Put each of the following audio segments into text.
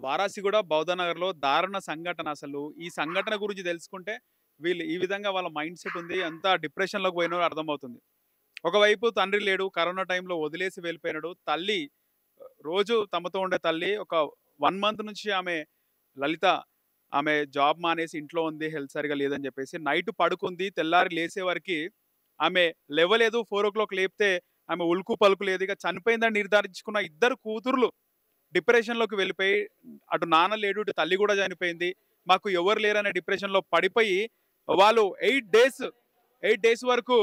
వారాసిగూడ, బౌద్ధనగర్‌లో దారుణ సంఘటన అసలు. ఈ సంఘటన గురించి తెలుసుకుంటే వీళ్ళు ఈ విధంగా వాళ్ళ మైండ్ సెట్ ఉంది. అంతా డిప్రెషన్‌లోకి పోయినారో అర్థమవుతుంది. ఒకవైపు తండ్రి లేడు. కరోనా టైంలో వదిలేసి వెళ్ళిపోయినాడు. తల్లి రోజు తమతో ఉండే తల్లి ఒక 1 మంత్ నుంచి లలిత ఆమె జాబ్ మానేసి ఇంట్లో ఉంది. హెల్త్ సరిగ్గా లేదని చెప్పేసి నైట్ పడుకుంది. తెల్లారి లేసే వరకి ఆమె లేవలేదు. 4:00 లేపితే ఆమె ఉలుకు పలుకు లేదు. ఇక చనిపోయిందని నిర్ధారించుకున్న ఇద్దరు కూతుర్లు డిప్రెషన్‌లోకి వెళ్ళిపోయి అటు నాన్న లేడు, ఇటు తల్లి గూడా చనిపోయింది. మాకు ఎవరు లేరనే డిప్రెషన్‌లో పడిపోయి వాళ్ళు 8 డేస్ వరకు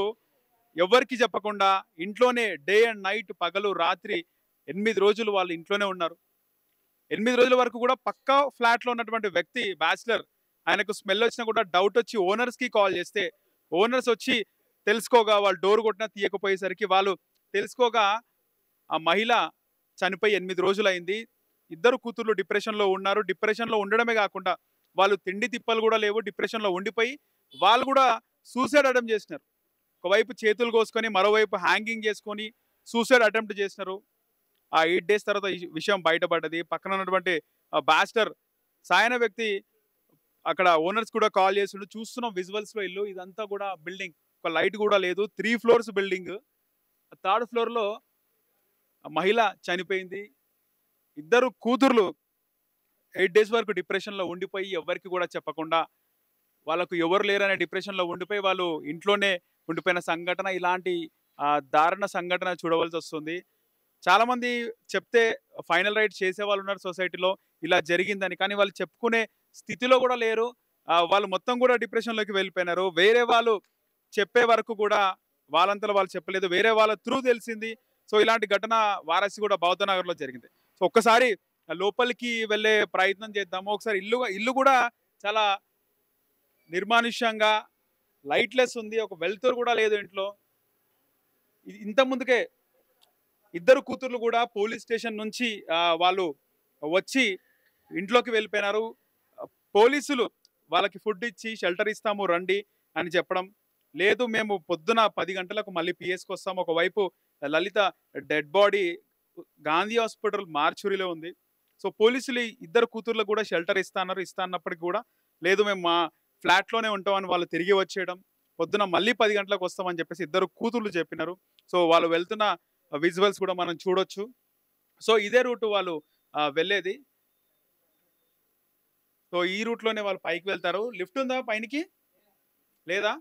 ఎవ్వరికీ చెప్పకుండా ఇంట్లోనే డే అండ్ నైట్ పగలు, రాత్రి 8 రోజులు వాళ్ళు ఇంట్లోనే ఉన్నారు. 8 రోజుల వరకు కూడా పక్కా ఫ్లాట్‌లో ఉన్నటువంటి వ్యక్తి బ్యాచిలర్. ఆయనకు స్మెల్ వచ్చినా కూడా డౌట్ వచ్చి ఓనర్స్‌కి కాల్ చేస్తే, ఓనర్స్ వచ్చి తెలుసుకోగా వాళ్ళు డోర్ కొట్టినా తీయకపోయేసరికి వాళ్ళు తెలుసుకోగా ఆ మహిళ చనిపోయి 8 రోజులయింది. ఇద్దరు కూతుర్లు డిప్రెషన్‌లో ఉన్నారు. డిప్రెషన్‌లో ఉండడమే గాకుండా, వాళ్ళు తిండి తిప్పలు గూడా లేవు. డిప్రెషన్‌లో ఉండిపోయి, వాళ్ళు గూడా సూసైడ్ అటెంప్ట్ జేసినారు. ఒకవైపు చేతులు కోసుకొని, మరోవైపు హ్యాంగింగ్ జేసుకొని, సూసైడ్ అటెంప్ట్ చేసినారు. ఆ 8 డేస్ తర్వాత ఈ విషయం బయటపడ్డది. పక్కన ఉన్నటువంటి బ్యాచిలర్ సాయన వ్యక్తి అక్కడ ఓనర్స్ కూడా కాల్ చేసిండు. చూస్తున్నాం విజువల్స్‌లో ఇల్లు. ఇదంతా గూడా బిల్డింగ్. ఒక లైట్ గూడా లేదు. 3 ఫ్లోర్స్ బిల్డింగ్. థర్డ్ ఫ్లోర్‌లో మహిళ చనిపోయింది. ఇద్దరు కూతుర్లు 8 డేస్ వరకు డిప్రెషన్‌లో ఉండిపోయి ఎవ్వరికీ గూడా చెప్పకుండా, వాళ్ళకు ఎవరు లేరనే డిప్రెషన్‌లో ఉండిపోయి, వాళ్ళు ఇంట్లోనే ఉండిపోయిన సంఘటన ఇలాంటి దారుణ సంఘటన చూడవలసొస్తుంది. చాలామంది చెప్తే ఫైనల్ రైట్ చేసేవాళ్ళున్నారు సొసైటీలో. ఇలా జరిగిందని. కానీ వాళ్ళు చెప్పుకునే స్థితిలో గూడా లేరు. వాళ్ళు మొత్తం గూడా డిప్రెషన్‌లోకి వెళ్ళిపోయినారు. వేరే వాళ్ళు చెప్పే వరకు గూడా వాళ్ళంతలో వాళ్ళు చెప్పలేదు. వేరే వాళ్ళ త్రూ తెలిసింది. సో, ఇలాంటి ఘటన వారాసిగూడ బౌద్ధనగర్‌లో జరిగింది. సో, ఒక్కసారి లోపలికి వెళ్ళే ప్రయత్నం చేద్దాము. ఒకసారి ఇల్లు గూడా చాలా నిర్మానుష్యంగా లైట్‌లెస్ ఉంది. ఒక వెలుతురు గూడా లేదు ఇంట్లో. ఇంతకు ముందుకే ఇద్దరు కూతుర్లు గూడా పోలీస్ స్టేషన్ నుంచి వాళ్ళు వచ్చి ఇంట్లోకి వెళ్ళిపోయినారు. పోలీసులు వాళ్ళకి ఫుడ్ ఇచ్చి షెల్టర్ ఇస్తాము రండి అని చెప్పడం. లేదు మేము పొద్దున 10 గంటలకు మళ్ళీ పీఎస్‌కొస్తాం. ఒకవైపు లలిత డెడ్ బాడీ గాంధీ హాస్పిటల్ మార్చురీలో ఉంది. సో, పోలీసులు ఈ ఇద్దరు కూతుర్లకు గూడా షెల్టర్ ఇస్తా అన్నారు. ఇస్తా అన్నప్పటికి గూడా లేదు మేము మా ఫ్లాట్‌లోనే ఉంటామని వాళ్ళు తిరిగి వచ్చేయడం. పొద్దున మళ్ళీ 10 గంటలకు వస్తామని చెప్పేసి ఇద్దరు కూతుర్లు చెప్పినారు. సో, వాళ్ళు వెళ్తున్న విజువల్స్ కూడా మనం చూడొచ్చు. సో, ఇదే రూట్ వాళ్ళు వెళ్ళేది. సో, ఈ రూట్‌లోనే వాళ్ళు పైకి వెళ్తారు. లిఫ్ట్ ఉందా పైనకి? లేదా?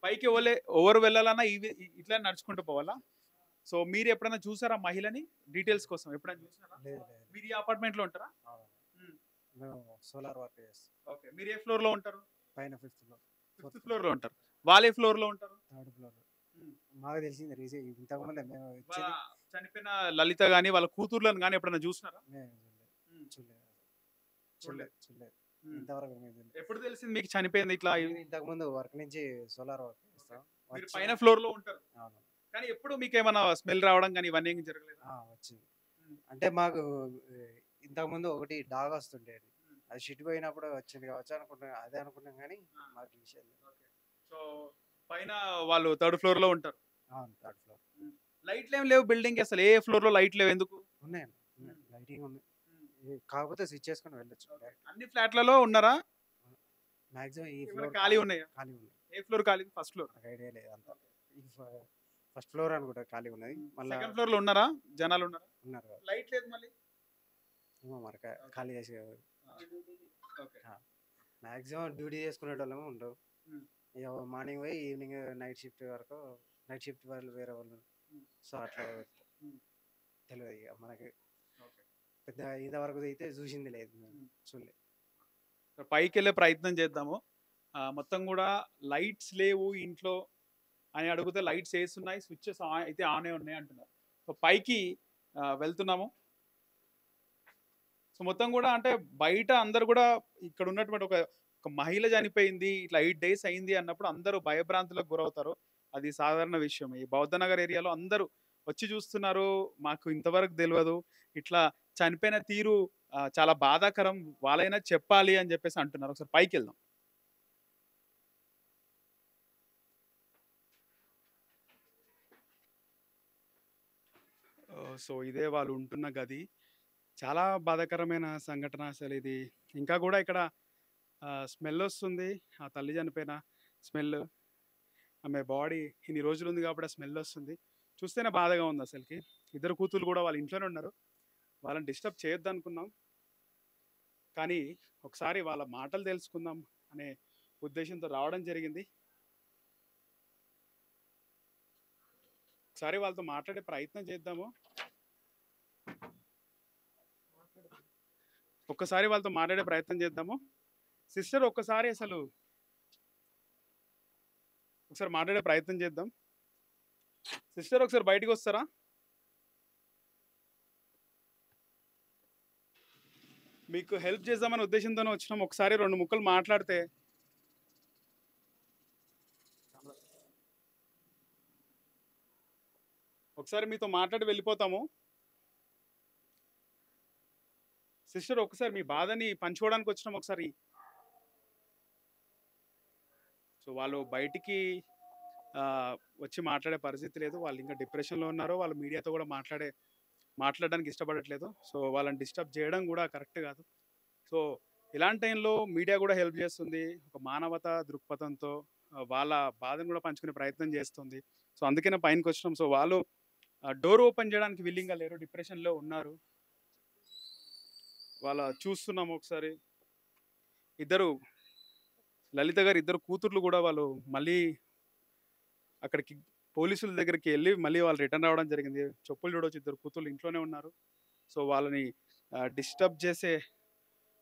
పైకి ఎవరు వెళ్ళాలన్నా ఇట్లనే నడుచుకుంటూ పోవాలా? సో, మీరు ఎప్పుడైనా చూసారా మహిళని? డీటెయిల్స్ కోసం ఎప్పుడైనా చూసారా? లేదు లేదు. మీరు ఈ అపార్ట్మెంట్‌లో ఉంటారా? అవును. హ్మ్. మేము సోలార్ వర్క్ చేస్తాం. ఓకే. మీరు ఏ ఫ్లోర్‌లో ఉంటారు? పైన fifth floor, fifth fourth floor, ఫ్లోర్‌లో ఉంటారు. వాళ్ళు ఏ ఫ్లోర్‌లో ఉంటారు? Third floor. హ్మ్. మాకు తెలిసింది ఇంతకుముందే మేము వాళ్ళ వచ్చేది. చనిపోయిన లలిత గాని, వాళ్ళ కూతుర్లను గాని ఎప్పుడైనా చూసినారా? మేము హ్మ్. చూడలేదు చూడలేదు. చూడలేదు చూడలేదు. హ్మ్. ఇంతవరకు మేము చూడలేదు. ఎప్పుడు తెలిసింది మీకు చనిపోయింది ఇట్లా? నేను ఇంతకుముందు వర్క్ నుంచి సోలార్ వర్క్ ఓకే. చేస్తాం. మీరు వచ్చిన పైన ఫ్లోర్‌లో ఉంటారు. అవును. కానీ ఎప్పుడు మీకేమన్నా స్మెల్ రావడం గాని ఇవన్నీ ఏం జరగలేదా? వచ్చింది. హ్మ్. అంటే మాకు ఇంతకుముందు ఒకటి డాగ్ వస్తుండేది. హ్మ్. అది షిట్ పోయినప్పుడు వచ్చింది కావచ్చు అనుకుంటున్నాం. అదే అనుకున్నాం కానీ ఆ! మాకు ఈ విషయం తెలియదు. ఓకే. సో, పైన వాళ్ళు థర్డ్ ఫ్లోర్‌లో ఉంటారు. అవును, థర్డ్ ఫ్లోర్. హ్మ్. లైట్‌లేం లేవు బిల్డింగ్‌కి అసలు ఏ ఫ్లోర్‌లో లైట్ లేవు ఎందుకు? ఉన్నాయండి, ఉన్నాయి, హ్మ్. లైటింగ్ ఉంది. హ్మ్. కాకపోతే స్విచ్ చేసుకొని వెళ్ళొచ్చు ఓకే. డైరెక్ట్. అన్ని ఫ్లాట్‌లలో ఉన్నారా? మాక్సిమం ఈ ఏమైనా ఫ్లోర్ ఖాళీ ఉన్నాయా? ఖాళీ ఉన్నాయి. ఏ ఫ్లోర్ ఖాళీ? First floor. నాకు ఐడియా లేదు అంత. ఓకే. ఈ ఫస్ట్ ఫ్లోర్ అనుకుంటా ఖాళీగా ఉన్నది. హ్మ్. మళ్ళా సెకండ్ ఫ్లోర్‌లో ఉన్నారా? జనాలున్నారా? ఉన్నారు కదా. లైట్ లేదు మళ్ళీ. ఏమో మరి ఓకే. ఖాళీ చేసి ఆ! ఓకే. మాక్సిమం డ్యూటీ చేసుకునేటోళ్ళము ఉండవు. హ్మ్. ఇక మార్నింగ్ పోయి ఈవినింగ్ నైట్ షిఫ్ట్ వాళ్ళు వేరే వాళ్ళు. హ్మ్. సో అట్లా హ్మ్. తెలియదు ఇక మనకి. ఓకే. పెద్ద ఇంతవరకు అయితే చూసింది లేదు మేము. హ్మ్. చూడలేదు. పైకెళ్ళే ప్రయత్నం చేద్దాము. మొత్తం గూడా లైట్స్ లేవు ఇంట్లో అని అడిగితే లైట్స్ ఏసున్నాయి. స్విచెస్ అయితే ఆనే ఉన్నాయి అంటున్నారు. సో, పైకి వెళ్తున్నాము. సో, మొత్తం గూడా అంటే బయట అందరూ గూడా ఇక్కడ ఉన్నటువంటి ఒక మహిళ చనిపోయింది. ఇట్లా 8 డేస్ అయింది అన్నప్పుడు అందరూ భయభ్రాంతులకు గురవుతారు. అది సాధారణ విషయం. ఈ బౌద్ధనగర్ ఏరియాలో అందరూ వచ్చి చూస్తున్నారు. మాకు ఇంతవరకు తెలవదు. ఇట్లా చనిపోయిన తీరు చాలా బాధాకరం. వాళ్ళైనా చెప్పాలి అని చెప్పేసి అంటున్నారు. ఒకసారి పైకెళ్దాం. సో, ఇదే వాళ్ళు ఉంటున్న గది. చాలా బాధాకరమైన సంఘటన అసలిది. ఇంకా గూడా ఇక్కడ స్మెల్లొస్తుంది. ఆ తల్లి చనిపోయిన స్మెల్. ఆమె బాడీ ఇన్ని రోజులుంది కాబట్టి ఆ స్మెల్లొస్తుంది. చూస్తేనే బాధగా ఉందసలకి. ఇద్దరు కూతుర్లు గూడా వాళ్ళ ఇంట్లోనే ఉన్నారు. వాళ్ళని డిస్టర్బ్ చేయొద్దనుకున్నాం. కానీ ఒకసారి వాళ్ళ మాటలు తెలుసుకుందాం అనే ఉద్దేశ్యంతో రావడం జరిగింది. ఒకసారి వాళ్ళతో మాట్లాడే ప్రయత్నం చేద్దాము. ఒక్కసారి వాళ్ళతో మాట్లాడే ప్రయత్నం చేద్దాము. సిస్టర్ ఒకసారి మాట్లాడే ప్రయత్నం చేద్దాం. సిస్టర్ ఒకసారి బయటికొస్తారా? మీకు హెల్ప్ చేద్దామనే ఉద్దేశంతోనే వచ్చినాం. ఒకసారి 2 ముక్కలు మాట్లాడితే ఒకసారి మీతో మాట్లాడి వెళ్ళిపోతాము. సిస్టర్ ఒకసారి మీ బాధని పంచుకోవడానికి వచ్చినాం ఒకసారి. సో, వాళ్ళు బయటికి వచ్చి మాట్లాడే పరిస్థితి లేదు. వాళ్ళు ఇంకా డిప్రెషన్‌లో ఉన్నారు. వాళ్ళు మీడియాతో కూడా మాట్లాడడానికి ఇష్టపడట్లేదు. సో, వాళ్ళని డిస్టర్బ్ చేయడం కూడా కరెక్ట్ కాదు. సో, ఇలాంటి టైంలో మీడియా కూడా హెల్ప్ చేస్తుంది. ఒక మానవతా దృక్పథంతో వాళ్ళ బాధను కూడా పంచుకునే ప్రయత్నం చేస్తుంది. సో, అందుకనే పైనకొచ్చినాం. సో, వాళ్ళు డోర్ ఓపెన్ చేయడానికి విల్లింగ్‌గా లేరు. డిప్రెషన్‌లో ఉన్నారు. చూస్తున్నాము ఒకసారి. ఇద్దరు లలిత గారి ఇద్దరు కూతుర్లు కూడా వాళ్ళు మళ్ళీ అక్కడికి పోలీసుల దగ్గరికి ఎళ్లి మళ్ళీ వాళ్ళు రిటర్న్ రావడం జరిగింది. చెప్పులు చూడొచ్చు, ఇద్దరు కూతుర్లు ఇంట్లోనే ఉన్నారు. సో, వాళ్ళని డిస్టర్బ్ చేసే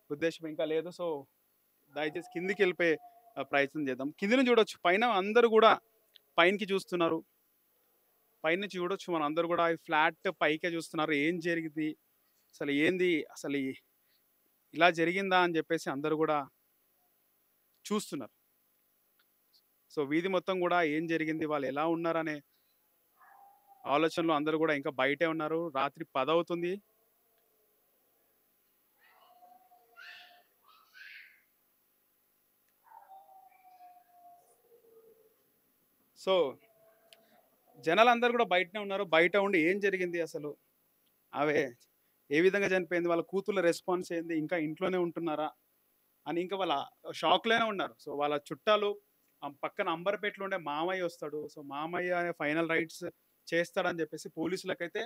ఉద్దేశ్యం ఇంకా లేదు. సో, దయచేసి కిందికెళ్ళిపోయే ప్రయత్నం చేద్దాం. కింద నుంచి చూడొచ్చు. పైన అందరూ గూడా పైనకి చూస్తున్నారు. పైనుంచి చూడొచ్చు మనందరూ గూడా ఈ ఫ్లాట్ పైకే చూస్తున్నారు. ఏం జరిగింది? అసలు ఏంది? ఇలా జరిగిందా? అని జెప్పేసి అందరూ గూడా చూస్తున్నారు. సో, వీధి మొత్తం గూడా ఏం జరిగింది? వాళ్ళు ఎలా ఉన్నారనే ఆలోచనలో అందరూ గూడా ఇంకా బయటే ఉన్నారు. రాత్రి 10 అవుతుంది. సో, జనాలందరూ గూడా బయటనే ఉన్నారు. బయట ఉండి ఏం జరిగింది అసలు? ఆమె ఏ విధంగా చనిపోయింది? వాళ్ళ కూతుర్ల రెస్పాన్స్ ఏంది? ఇంకా ఇంట్లోనే ఉంటున్నారా? అని ఇంకా వాళ్ళ షాక్‌లోనే ఉన్నారు. సో, వాళ్ళ చుట్టాలు పక్కన అంబర్‌పేటలో ఉండే మామయ్య వస్తాడు. సో, మామయ్య ఫైనల్ రైట్స్ చేస్తాడని జెప్పేసి పోలీసులకైతే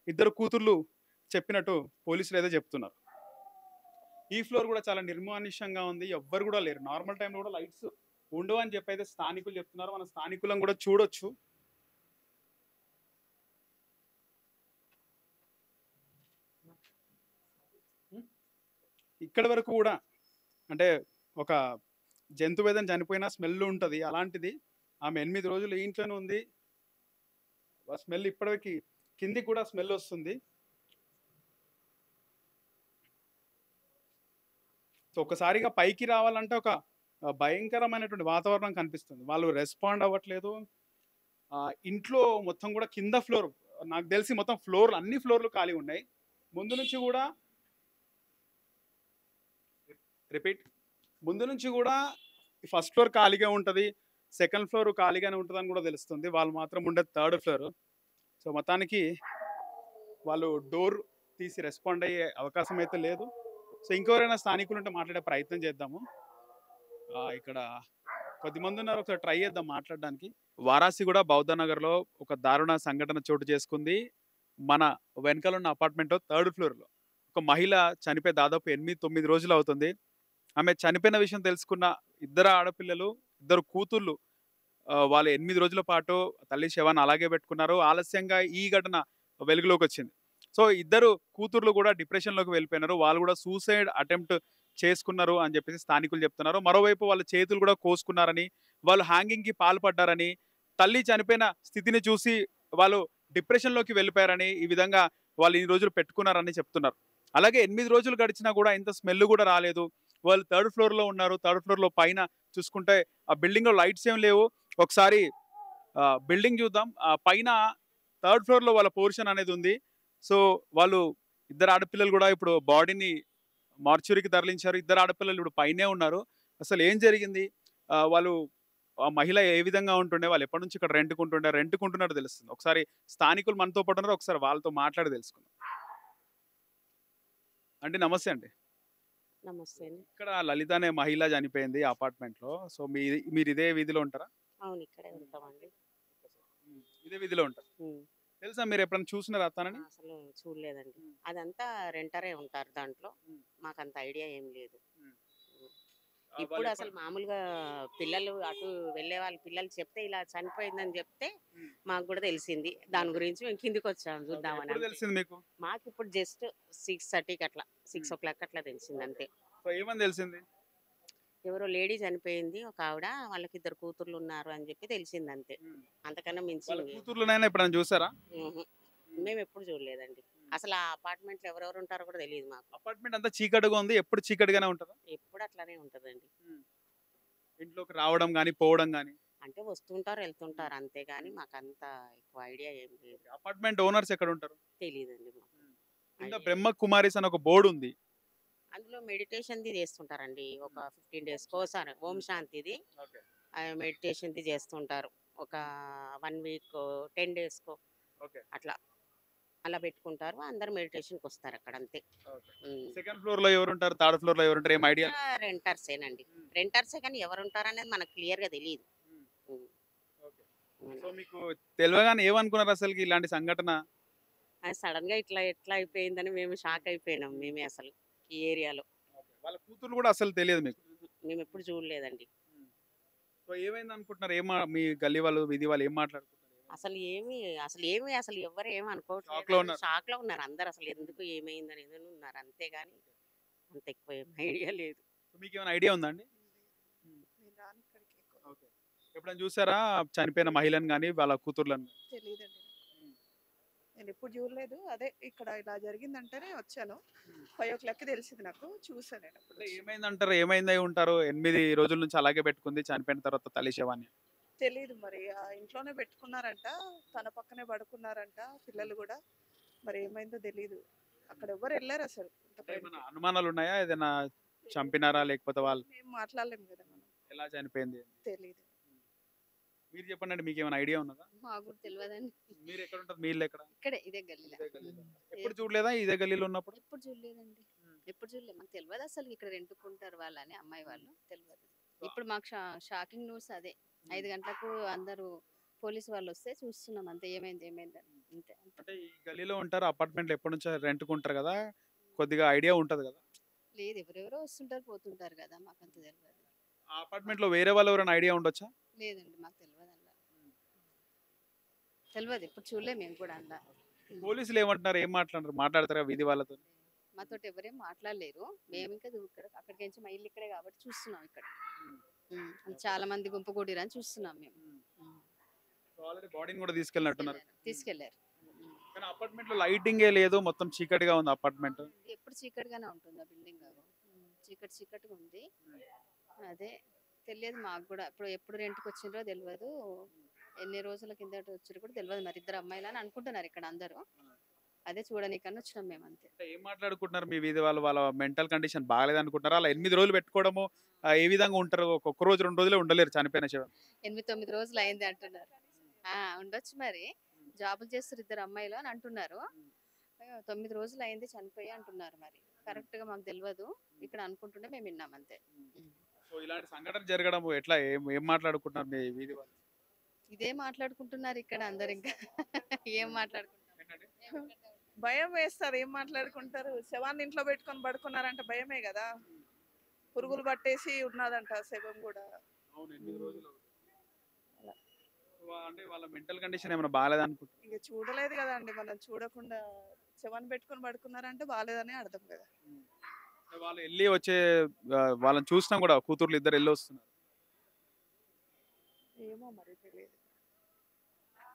ఇద్దరు కూతుర్లు చెప్పినట్టు పోలీసులేదో చెప్తున్నారు. ఈ ఫ్లోర్ గూడా చాలా నిర్మానుష్యంగా ఉంది. ఎవ్వరు గూడా లేరు. నార్మల్ టైమ్‌లో గూడా లైట్స్ ఉండవని చెప్పైతే స్థానికులు చెప్తున్నారు. మన స్థానికులను గూడా చూడొచ్చు. హ్మ్. ఇక్కడి వరకు గూడా అంటే ఒక జంతువేదన చనిపోయినా స్మెల్ ఉంటది. అలాంటిది ఆమె 8 రోజులు ఈ ఇంట్లోనే ఉంది. ఆ స్మెల్ ఇప్పటికి కిందికి కూడా స్మెల్ వస్తుంది. సో, ఒక్కసారిగా పైకి రావాలంటే ఒక భయంకరమైనటువంటి వాతావరణం కనిపిస్తుంది. వాళ్ళు రెస్పాండ్ అవ్వట్లేదు. ఇంట్లో మొత్తం కూడా కింద ఫ్లోర్ నాకు తెలిసి మొత్తం అన్ని ఫ్లోర్‌లు ఖాళీగా ఉన్నాయి. ముందు నుంచి కూడా రిపీట్ ముందు నుంచి కూడా ఫస్ట్ ఫ్లోర్ ఖాళీగా ఉంటది. సెకండ్ ఫ్లోర్ ఖాళీగానే ఉంటదని కూడా తెలుస్తుంది. వాళ్ళు మాత్రం ఉండేది థర్డ్ ఫ్లోర్. సో, మొత్తానికి వాళ్ళు డోర్ తీసి రెస్పాండ్ అయ్యే అవకాశం అయితే లేదు. సో, ఇంకెవరైనా స్థానికులుంటే మాట్లాడే ప్రయత్నం చేద్దాము. ఇక్కడ కొద్దిమందున్నారు. ఒకసారి ట్రై చేద్దాం మాట్లాడడానికి. వారాసిగూడ బౌద్ధ నగర్‌లో ఒక దారుణ సంఘటన చోటు చేసుకుంది. మన వెనకాల ఉన్న అపార్ట్మెంట్‌లో థర్డ్ ఫ్లోర్‌లో. ఒక మహిళ చనిపోయి దాదాపు 8, 9 రోజులవుతుంది. ఆమె చనిపోయిన విషయం తెలుసుకున్న ఇద్దరు ఆడపిల్లలు, ఇద్దరు కూతుర్లు వాళ్ళు 8 రోజుల పాటు తల్లి శవాన్ని అలాగే పెట్టుకున్నారు. ఆలస్యంగా ఈ ఘటన వెలుగులోకొచ్చింది. సో, ఇద్దరు కూతుర్లు గూడా డిప్రెషన్‌లోకి వెళ్ళిపోయినారు. వాళ్ళు గూడా సూసైడ్ అటెంప్ట్ చేసుకున్నారు అని జెప్పేసి స్థానికులు జెప్తున్నారు. మరోవైపు వాళ్ళ చేతులు గూడా కోసుకున్నారని, వాళ్ళు హ్యాంగింగ్‌కి పాల్పడ్డారని, తల్లి చనిపోయిన స్థితిని చూసి వాళ్ళు డిప్రెషన్‌లోకి వెళ్ళిపోయారని, ఈ విధంగా వాళ్ళు ఇన్ని రోజులు పెట్టుకున్నారని చెప్తున్నారు. అలాగే 8 రోజులు గడిచినా గూడా ఇంత స్మెల్ గూడా రాలేదు. వాళ్ళు థర్డ్ ఫ్లోర్‌లో ఉన్నారు. థర్డ్ ఫ్లోర్‌లో పైన చూసుకుంటే ఆ బిల్డింగ్‌లో లైట్స్ ఏమి లేవు. ఒకసారి బిల్డింగ్ చూద్దాం. పైన థర్డ్ ఫ్లోర్‌లో వాళ్ళ పోర్షన్ అనేది ఉంది. సో, వాళ్ళు ఇద్దరు ఆడపిల్లలు గూడా ఇప్పుడు బాడీని మార్చురీకి తరలించారు. ఇద్దరు ఆడపిల్లలు ఇప్పుడు పైనే ఉన్నారు. అసలు ఏం జరిగింది? వాళ్ళు ఆ మహిళ ఏ విధంగా ఉంటుండే? వాళ్ళు ఎప్పటినుంచి ఇక్కడ రెంట్‌కుంటున్నారో తెలుస్తుంది. ఒకసారి స్థానికులు మనతో పాటు ఉన్నారు. ఒకసారి వాళ్ళతో మాట్లాడి తెలుసుకుందాం. అంటే నమస్తే అండి. నమస్తే అండి. ఇక్కడ లలిత అనే మహిళ చనిపోయింది అపార్ట్మెంట్‌లో. సో, మీరు ఇదే వీధిలో ఉంటారా? అవును. ఇక్కడే ఉంటామండి. ఇదే వీధిలో ఉంటారు. హ్మ్. తెలుసా మీరెప్పుడైనా చూసినారా తనని? అసలు చూడలేదండి. హ్మ్. అదంతా రెంటరే ఉంటారు దాంట్లో. హ్మ్. మాకంత ఐడియా ఏం లేదు. హ్మ్. హ్మ్. ఇప్పుడు వాళ్ళెప్పటి అసలు మామూలుగా పిల్లలు అటు వెళ్ళే వాళ్ళు పిల్లలు చెప్తే ఇలా చనిపోయిందని చెప్తే హ్మ్. మాకు గూడా తెలిసింది. దాని ఓకే. గురించి మేము కిందకొచ్చాము ఓకే. చూద్దామని ఎప్పుడు అంతే. తెలిసింది మీకు? మాకిప్పుడు జస్ట్ 6:30కి అట్లా, హ్మ్. 6:00 అట్లా తెలిసిందంతే. సో, ఏమని తెలిసింది? ఎవరో లేడీ చనిపోయింది ఒక ఆవిడ. వాళ్ళకిద్దరు కూతుర్లున్నారు అని చెప్పి తెలిసిందంతే. హ్మ్. అంతకన్నా మించి వాళ్ళ కూతుర్లనైనా ఎప్పుడైనా చూసారా? హుహు. హ్మ్. మేమెప్పుడు చూడలేదండి. హ్మ్. అసలు ఆ అపార్ట్మెంట్‌లో ఎవరెవరు ఉంటారో కూడా తెలీదు మాకు. అపార్ట్మెంట్ అంతా చీకటిగా ఉంది. ఎప్పుడు చీకటిగానే ఉంటదా? ఎప్పుడు అట్లానే ఉంటదండి. హ్మ్. ఇంట్లోకి రావడం గాని, పోవడం గాని. అంటే వస్తుంటారు, హ్మ్. ఎళ్తుంటారు అంతే గాని హ్మ్. మాకంత ఎక్కువ ఐడియా ఏం లేదు. ఓకే. అపార్ట్మెంట్ ఓనర్స్ ఎక్కడుంటారు? తెలీదండి మాకు. హ్మ్. కింద ఐడియా బ్రహ్మ లేదు. కుమారిస్ అని ఒక బోర్డ్ ఉంది. అందులో మెడిటేషన్‌ది చేస్తుంటారండి. ఒక హ్మ్. 15 డేస్‌కోసారి ఓం హ్మ్. శాంతిది ఓకే. మెడిటేషన్‌ది చేస్తుంటారు. ఒక హ్మ్. 1 వీకో, 10 డేస్‌కో ఓకే. అట్లా. అలా పెట్టుకుంటారు. అందరూ మెడిటేషన్‌కొస్తారు అక్కడ అంతే. ఓకే. హ్మ్. సెకండ్ ఫ్లోర్‌లో ఎవరుంటారు? థర్డ్ ఫ్లోర్‌లో ఎవరుంటారు? ఏం ఐడియా అంతా లేదా? రెంటర్సేనండి. హ్మ్. రెంటర్సే కానీ ఎవరుంటారనేది మనకు క్లియర్‌గా తెలీదు. హ్మ్. హ్మ్. ఓకే. అవును. సో, మీకు తెలవగానే ఏమనుకున్నారు అసలకి ఇలాంటి సంఘటన? అది సడెన్‌గా ఇట్లా ఎట్లా అయిపోయిందని మేము హ్మ్. షాక్ అయిపోయినాం హ్మ్. మేమే అసలు ఈ ఏరియాలో. ఓకే. వాళ్ళ కూతుర్లు గూడా అసలు తెలియదు మీకు? హుహు. మేమెప్పుడు చూడలేదండి. హ్మ్. సో, ఏమైందనుకుంటున్నారు? మీ గల్లీ వాళ్ళు, వీధి వాళ్ళు ఏం మాట్లాడుకున్నారు? ఏమైంది? అసలు ఎవ్వరు ఏమి అనుకోవట్లేదు. షాక్‌లో అసలు ఉన్నారు. షాక్‌లో ఉన్నారు అందరూ. అసలు హ్మ్. ఎందుకు ఏమైందనేదని ఉన్నారు. అంతేగాని ఓకే. అంత ఎక్కువ ఏం ఐడియా లేదు. సో, మీకేమైనా ఐడియా ఉందా అండి? హ్మ్. నేను రాను ఇక్కడికి ఎక్కువ. ఓకే. ఎప్పుడైనా చూసారా చనిపోయిన మహిళని గాని, వాళ్ళ కూతుర్లను గాని? తెలీదండి నాకు. హ్మ్. నేనెప్పుడు చూడలేదు. అదే ఇక్కడ ఇలా జరిగిందంటేనే వచ్చాను. హ్మ్. 5:00కి తెలిసింది నాకు. చూసాను అంటే నేనప్పుడొచ్చి. ఏమైందంటారు? ఏమైందై ఉంటారు? 8 రోజుల నుంచి అలాగే పెట్టుకుంది. చనిపోయిన తర్వాత తల్లి శవాన్ని. తెలీదు మరి. ఆ ఇంట్లోనే పెట్టుకున్నారంట. తన పక్కనే పడుకున్నారంట హ్మ్. పిల్లలు గూడా. మరి ఏమైందో తెలీదు. హ్మ్. అక్కడ ఎవ్వరు ఎళ్లరసలు ఇంత అంటే ఏమన్నా పైనకి. అనుమానాలున్నాయా? ఏదైనా చంపినారా? తెలీదండి. లేకపోతే వాళ్ళు ఏం మాట్లాడలేము గదా మనం. ఎలా చనిపోయింది? తెలీదు. హ్మ్. మీరు చెప్పండండి. మీకేమైనా ఐడియా ఉన్నదా? మాకు కూడా తెలవదండి. మీరెక్కడుంటారు? మీ ఇల్లెక్కడ? ఇక్కడే ఇదే గల్లీల. ఇదే గల్లీలో హ్మ్. ఉంటారా? ఏ ఎప్పుడు చూడలేదా ఇదే గల్లీలో ఉన్నప్పుడు? ఎప్పుడు చూడలేదండి. హ్మ్. ఎప్పుడు చూడలే. మాకు తెలవదు అసలు ఇక్కడ రెంట్‌కుంటారు వాళ్ళని అమ్మాయి హ్మ్. వాళ్ళు తెలవదు. సో ఇప్పుడు మాకు షాకింగ్ న్యూస్ అదే. హ్మ్. 5 గంటలకు అందరూ పోలీసు వాళ్ళొస్తే చూస్తున్నాం అంతే ఏమైందని. హ్మ్. అంతే. అంతే. అంటే ఈ గల్లీలో ఉంటారు. అపార్ట్మెంట్‌లో ఎప్పటినుంచో రెంట్‌కుంటారు గదా! కొద్దిగా ఐడియా ఉంటది గదా! లేదు ఎవరెవరో వస్తుంటారు పోతుంటారు కదా! మాకంత తెలవదు. ఆ అపార్ట్మెంట్‌లో వేరే వాళ్ళు ఎవరైనా ఐడియా ఉండొచ్చా? లేదండి మాకు తెలవదు అలా. హ్మ్. తెలవదు. ఎప్పుడు చూడలే మేము కూడా అలా. హ్మ్. పోలీసులు ఏమంటున్నారు? ఏం మాట్లాడరు? మాట్లాడతారా వీధి వాళ్ళతోని? మాతోటి ఎవరేం మాట్లాడలేరు. హ్మ్. మేము ఇంకా ఇక్కడ అక్కడికించి మా ఇల్లు ఇక్కడే కాబట్టి చూస్తున్నాం ఇక్కడ. హ్మ్. ఓకే. చాలా మంది గుంపు కూడిరని చూస్తున్నాం మేము. హ్మ్. హ్మ్. సో, ఆల్రెడీ బాడీని గూడా తీసుకెళ్ళినట్టున్నారు. తీసుకెళ్లారు. హ్మ్. తీసుకెళ్లారు. హ్మ్. కానీ అపార్ట్మెంట్‌లో లైటింగే లేదు. మొత్తం చీకటిగా ఉంది అపార్ట్మెంట్. అవునండి. ఎప్పుడు చీకటిగానే ఉంటుంది ఆ బిల్డింగ్. చీకటిగా ఉంది. హ్మ్. అదే తెలియదు మాకు కూడా. ఎప్పుడు రెంట్‌కొచ్చిండ్రో తెలవదు. ఎన్ని రోజుల కిందట వచ్చిర్రో కూడా తెలవదు. మరి ఇద్దరు అమ్మాయిలని అనుకుంటున్నారు ఇక్కడ అందరూ. ఆ! అదే చూడనీకని వచ్చినాం మేము అంతే. అంటే ఏం మాట్లాడుకుంటున్నారు మీ వీధి వాళ్ళు? వాళ్ళ మెంటల్ కండిషన్ బాలేదనుకుంటున్నారా? అలా 8 రోజులు పెట్టుకోవడము ఏ విధంగా ఉంటారు? ఒక్క రోజు, 2 రోజులే ఉండలేరు చనిపోయిన శవం. 8, 9 రోజులు అయింది అంటున్నారు. ఉండొచ్చు మరి. హ్మ్. జాబులు చేస్తుర్రు ఇద్దరు అమ్మాయిలు అని అంటున్నారు. హ్మ్. 9 రోజులు అయింది చనిపోయి అంటున్నారు మరి. హ్మ్. కరెక్ట్‌గా మాకు తెలవదు. హ్మ్. ఇక్కడ అనుకుంటుంటే మేము విన్నాం అంతే. హ్మ్. హ్మ్. సో, ఇలాంటి సంఘటన జరగడం ఎట్లా? ఏం ఏం మాట్లాడుకుంటున్నారు మీ వీధి వాళ్ళు? ఇదే మాట్లాడుకుంటున్నారు ఇక్కడ అందరు ఇంకా. ఏం హ్మ్. మాట్లాడుకుంటాం. ఏంటండి? భయం వేస్తది. ఏం మాట్లాడుకుంటారు? శవాన్ని ఇంట్లో పెట్టుకొని పడుకున్నారంటే భయమే గదా! హ్మ్. పురుగులు పట్టేసి ఉన్నదంట శవం గూడా. అవును. 8 హ్మ్. రోజులు. అలా. అంటే వాళ్ళ మెంటల్ కండిషన్ ఏమైనా బాలేదనుకుంటా. ఇంక చూడలేదు గదండీ! మనం చూడకుండా శవాన్ని పెట్టుకొని పడుకున్నారంటే బాలేదనే అర్థం గదా! హ్మ్. అంటే వాళ్ళు ఎళ్లి వచ్చే వాళ్ళని చూసినా గూడా కూతుర్లు ఇద్దరు ఎళ్లొస్తున్నారు. ఏమో మరి.